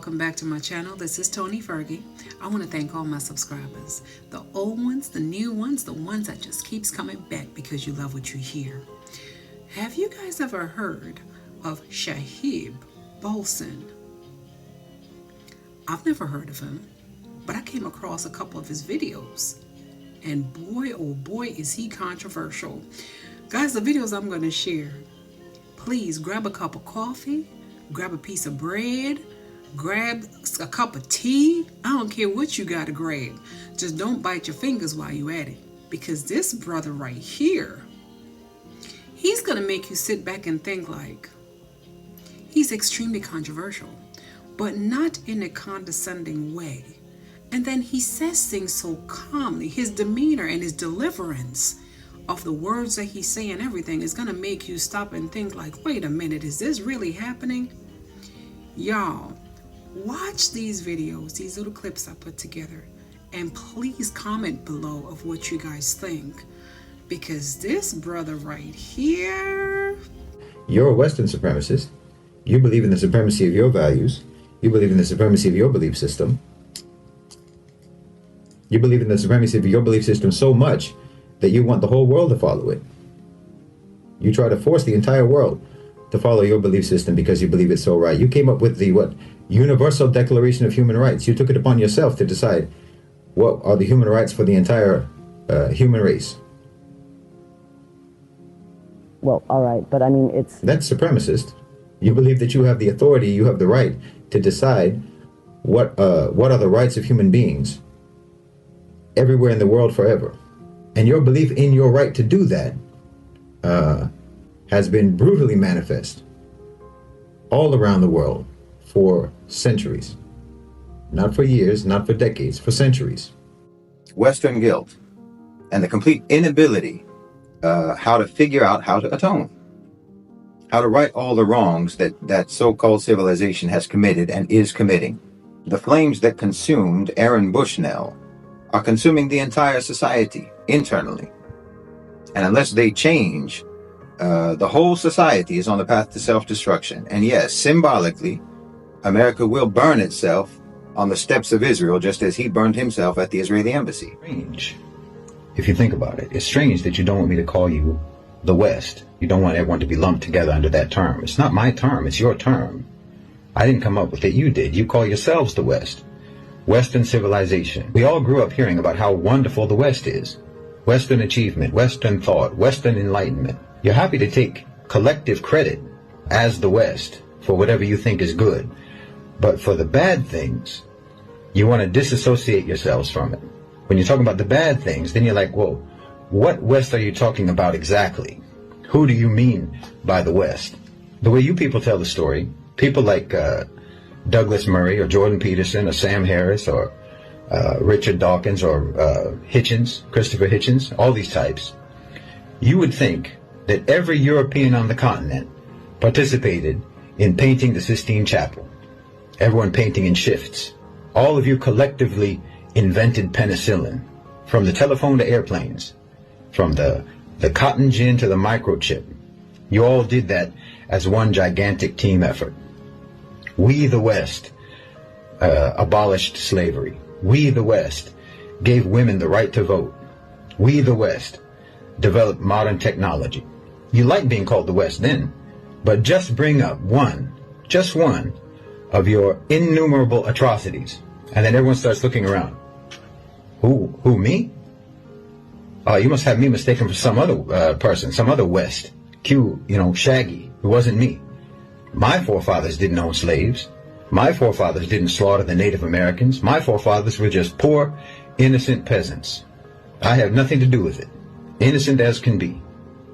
welcome back to my channel. This is Tony Fergie. I want to thank all my subscribers, the old ones, the new ones, the ones that just keeps coming back because you love what you hear. Have you guys ever heard of Shahib Bolson? I've never heard of him, but I came across a couple of his videos, and boy, oh boy, is he controversial. Guys, the videos I'm going to share, please grab a cup of coffee, grab a piece of bread, grab a cup of tea. I don't care what you got to grab. Just don't bite your fingers while you at it. Because this brother right here, he's going to make you sit back and think like, he's extremely controversial, but not in a condescending way. And then he says things so calmly. His demeanor and his deliverance of the words that he's saying, everything is going to make you stop and think like, wait a minute, is this really happening? Y'all, watch these videos, these little clips I put together, and please comment below of what you guys think, because this brother right here... You're a Western supremacist. You believe in the supremacy of your values. You believe in the supremacy of your belief system. You believe in the supremacy of your belief system so much that you want the whole world to follow it. You try to force the entire world to follow your belief system because you believe it's so right. You came up with the Universal Declaration of Human Rights. You took it upon yourself to decide what are the human rights for the entire human race. Well, all right, but I mean, That's supremacist. You believe that you have the authority, you have the right to decide what are the rights of human beings everywhere in the world forever. And your belief in your right to do that has been brutally manifest all around the world for centuries. Not for years, not for decades, for centuries. Western guilt and the complete inability how to figure out how to atone, how to right all the wrongs that so-called civilization has committed and is committing. The flames that consumed Aaron Bushnell are consuming the entire society internally. And unless they change, the whole society is on the path to self-destruction. And yes, symbolically, America will burn itself on the steps of Israel, just as he burned himself at the Israeli embassy. Strange, if you think about it. It's strange that you don't want me to call you the West. You don't want everyone to be lumped together under that term. It's not my term, it's your term. I didn't come up with it, you did. You call yourselves the West. Western civilization. We all grew up hearing about how wonderful the West is. Western achievement, Western thought, Western enlightenment. You're happy to take collective credit as the West for whatever you think is good. But for the bad things, you want to disassociate yourselves from it. When you're talking about the bad things, then you're like, well, what West are you talking about exactly? Who do you mean by the West? The way you people tell the story, people like Douglas Murray or Jordan Peterson or Sam Harris or Richard Dawkins or Hitchens, Christopher Hitchens, all these types, you would think that every European on the continent participated in painting the Sistine Chapel. Everyone painting in shifts. All of you collectively invented penicillin, from the telephone to airplanes, from the cotton gin to the microchip. You all did that as one gigantic team effort. We, the West, abolished slavery. We, the West, gave women the right to vote. We, the West, developed modern technology. You like being called the West then, but just bring up just one of your innumerable atrocities, and then everyone starts looking around. Who, me? Oh, you must have me mistaken for some other person, some other West. Shaggy. It wasn't me. My forefathers didn't own slaves. My forefathers didn't slaughter the Native Americans. My forefathers were just poor, innocent peasants. I have nothing to do with it. Innocent as can be.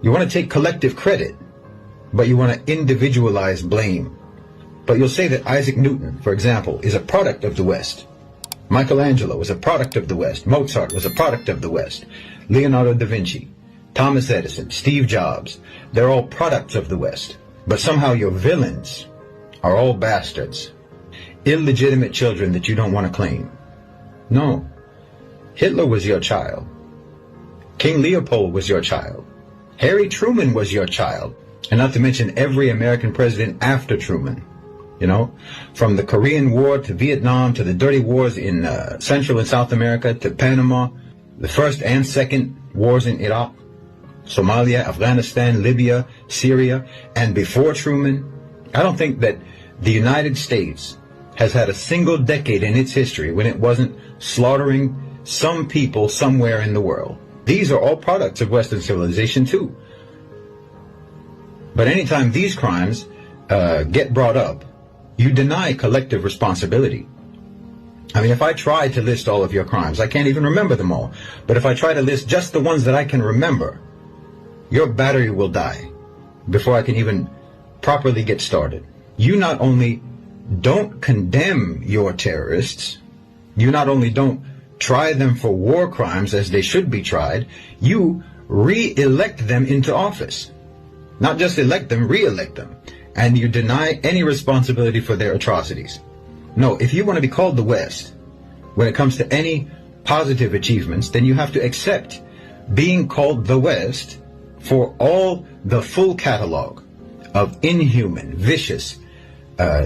You want to take collective credit, but you want to individualize blame. But you'll say that Isaac Newton, for example, is a product of the West. Michelangelo was a product of the West. Mozart was a product of the West. Leonardo da Vinci, Thomas Edison, Steve Jobs, they're all products of the West. But somehow your villains are all bastards, illegitimate children that you don't want to claim. No, Hitler was your child. King Leopold was your child. Harry Truman was your child. And not to mention every American president after Truman. You know, from the Korean War to Vietnam to the dirty wars in Central and South America to Panama, the first and second wars in Iraq, Somalia, Afghanistan, Libya, Syria, and before Truman, I don't think that the United States has had a single decade in its history when it wasn't slaughtering some people somewhere in the world. These are all products of Western civilization too. But anytime these crimes get brought up, you deny collective responsibility. I mean, if I try to list all of your crimes, I can't even remember them all. But if I try to list just the ones that I can remember, your battery will die before I can even properly get started. You not only don't condemn your terrorists, you not only don't try them for war crimes as they should be tried, you re-elect them into office. Not just elect them, re-elect them. And you deny any responsibility for their atrocities. No, if you want to be called the West, when it comes to any positive achievements, then you have to accept being called the West for all the full catalog of inhuman, vicious,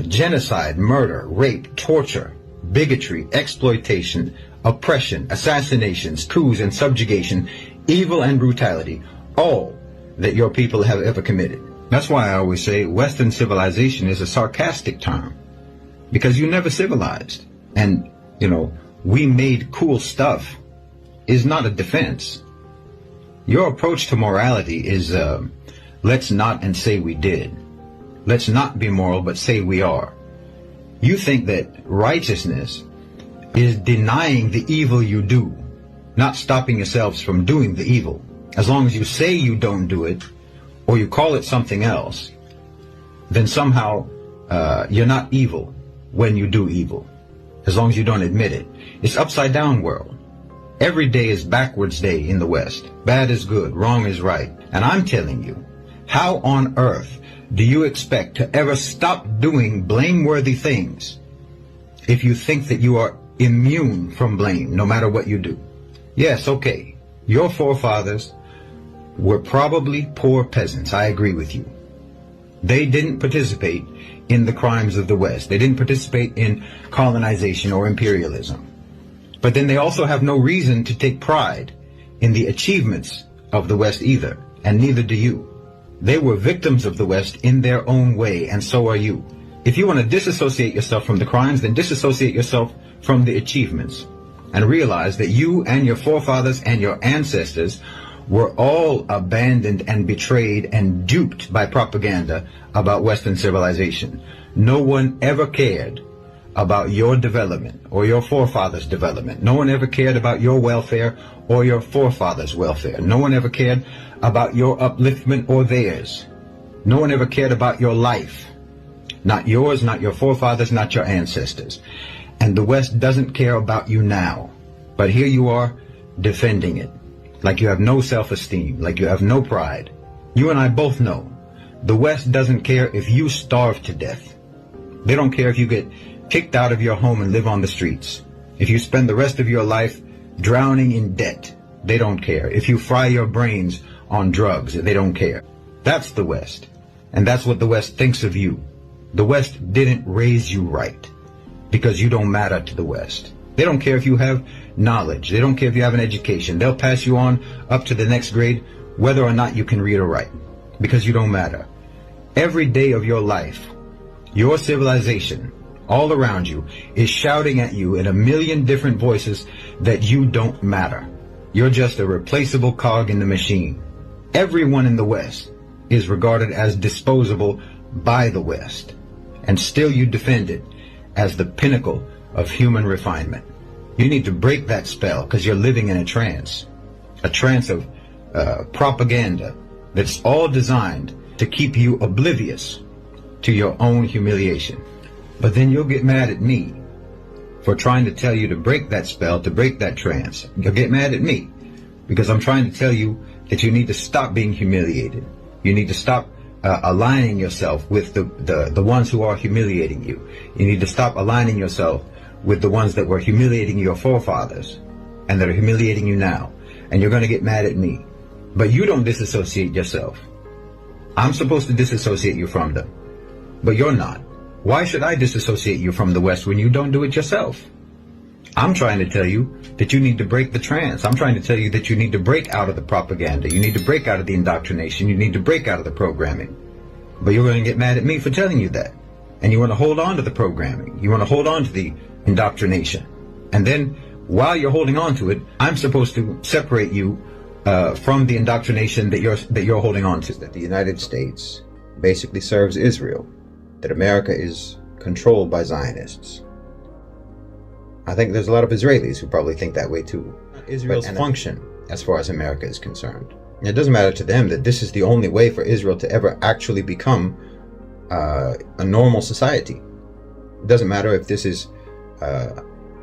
genocide, murder, rape, torture, bigotry, exploitation, oppression, assassinations, coups and subjugation, evil and brutality, all that your people have ever committed. That's why I always say Western civilization is a sarcastic term, because you never civilized. And, you know, we made cool stuff is not a defense. Your approach to morality is, let's not and say we did. Let's not be moral, but say we are. You think that righteousness is denying the evil you do, not stopping yourselves from doing the evil. As long as you say you don't do it, or you call it something else, then somehow you're not evil when you do evil, as long as you don't admit it. It's upside down world. Every day is backwards day in the West. Bad is good, wrong is right. And I'm telling you, how on earth do you expect to ever stop doing blameworthy things if you think that you are immune from blame no matter what you do? Yes, okay, your forefathers were probably poor peasants. I agree with you. They didn't participate in the crimes of the West. They didn't participate in colonization or imperialism. But then they also have no reason to take pride in the achievements of the West either, and neither do you. They were victims of the West in their own way, and so are you. If you want to disassociate yourself from the crimes, then disassociate yourself from the achievements, and realize that you and your forefathers and your ancestors were all abandoned and betrayed and duped by propaganda about Western civilization. No one ever cared about your development or your forefathers' development. No one ever cared about your welfare or your forefathers' welfare. No one ever cared about your upliftment or theirs. No one ever cared about your life. Not yours, not your forefathers, not your ancestors. And the West doesn't care about you now. But here you are defending it. Like you have no self-esteem, like you have no pride. You and I both know the West doesn't care if you starve to death. They don't care if you get kicked out of your home and live on the streets. If you spend the rest of your life drowning in debt, they don't care. If you fry your brains on drugs, they don't care. That's the West. And that's what the West thinks of you. The West didn't raise you right because you don't matter to the West. They don't care if you have knowledge. They don't care if you have an education. They'll pass you on up to the next grade whether or not you can read or write, because you don't matter. Every day of your life, your civilization all around you is shouting at you in a million different voices that you don't matter. You're just a replaceable cog in the machine. Everyone in the West is regarded as disposable by the West, and still you defend it as the pinnacle of human refinement. You need to break that spell, because you're living in a trance of propaganda that's all designed to keep you oblivious to your own humiliation. But then you'll get mad at me for trying to tell you to break that spell, to break that trance. You'll get mad at me because I'm trying to tell you that you need to stop being humiliated. You need to stop aligning yourself with the ones who are humiliating you. You need to stop aligning yourself with the ones that were humiliating your forefathers and that are humiliating you now. And you're going to get mad at me. But you don't disassociate yourself. I'm supposed to disassociate you from them. But you're not. Why should I disassociate you from the West when you don't do it yourself? I'm trying to tell you that you need to break the trance. I'm trying to tell you that you need to break out of the propaganda. You need to break out of the indoctrination. You need to break out of the programming. But you're going to get mad at me for telling you that. And you want to hold on to the programming. You want to hold on to the indoctrination. And then while you're holding on to it, I'm supposed to separate you from the indoctrination that you're holding on to. That the United States basically serves Israel. That America is controlled by Zionists. I think there's a lot of Israelis who probably think that way too. Israel's function, as far as America is concerned. It doesn't matter to them that this is the only way for Israel to ever actually become a normal society. It doesn't matter if this is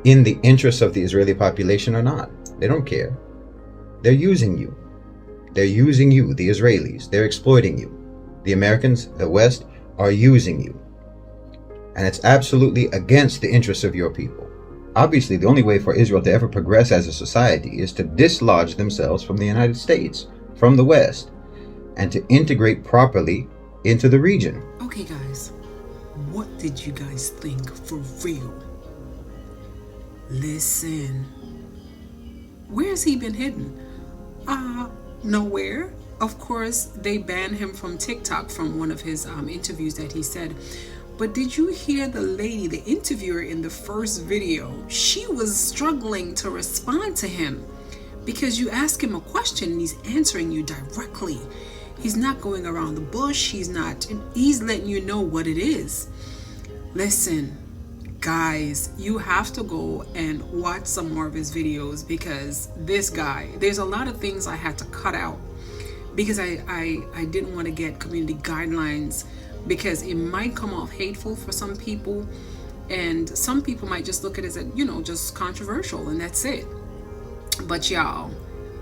in the interests of the Israeli population or not. They don't care. They're using you. They're using you, the Israelis. They're exploiting you. The Americans, the West, are using you. And it's absolutely against the interests of your people. Obviously, the only way for Israel to ever progress as a society is to dislodge themselves from the United States, from the West, and to integrate properly into the region. Okay, guys, what did you guys think for real? Listen, where's he been hidden? Nowhere. Of course, they banned him from TikTok from one of his interviews that he said. But did you hear the lady, the interviewer in the first video? She was struggling to respond to him because you ask him a question and he's answering you directly. He's not going around the bush. He's letting you know what it is. Listen, guys, you have to go and watch some more of his videos because this guy, there's a lot of things I had to cut out because I didn't want to get community guidelines, because it might come off hateful for some people, and some people might just look at it as, just controversial, and that's it. But y'all,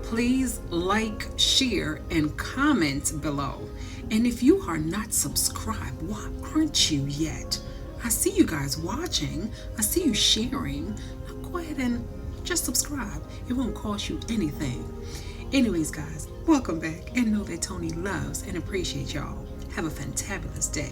please like, share, and comment below. And if you are not subscribed, why aren't you yet? I see you guys watching. I see you sharing. Now go ahead and just subscribe. It won't cost you anything. Anyways, guys, welcome back, and know that Tony loves and appreciates y'all. Have a fantabulous day.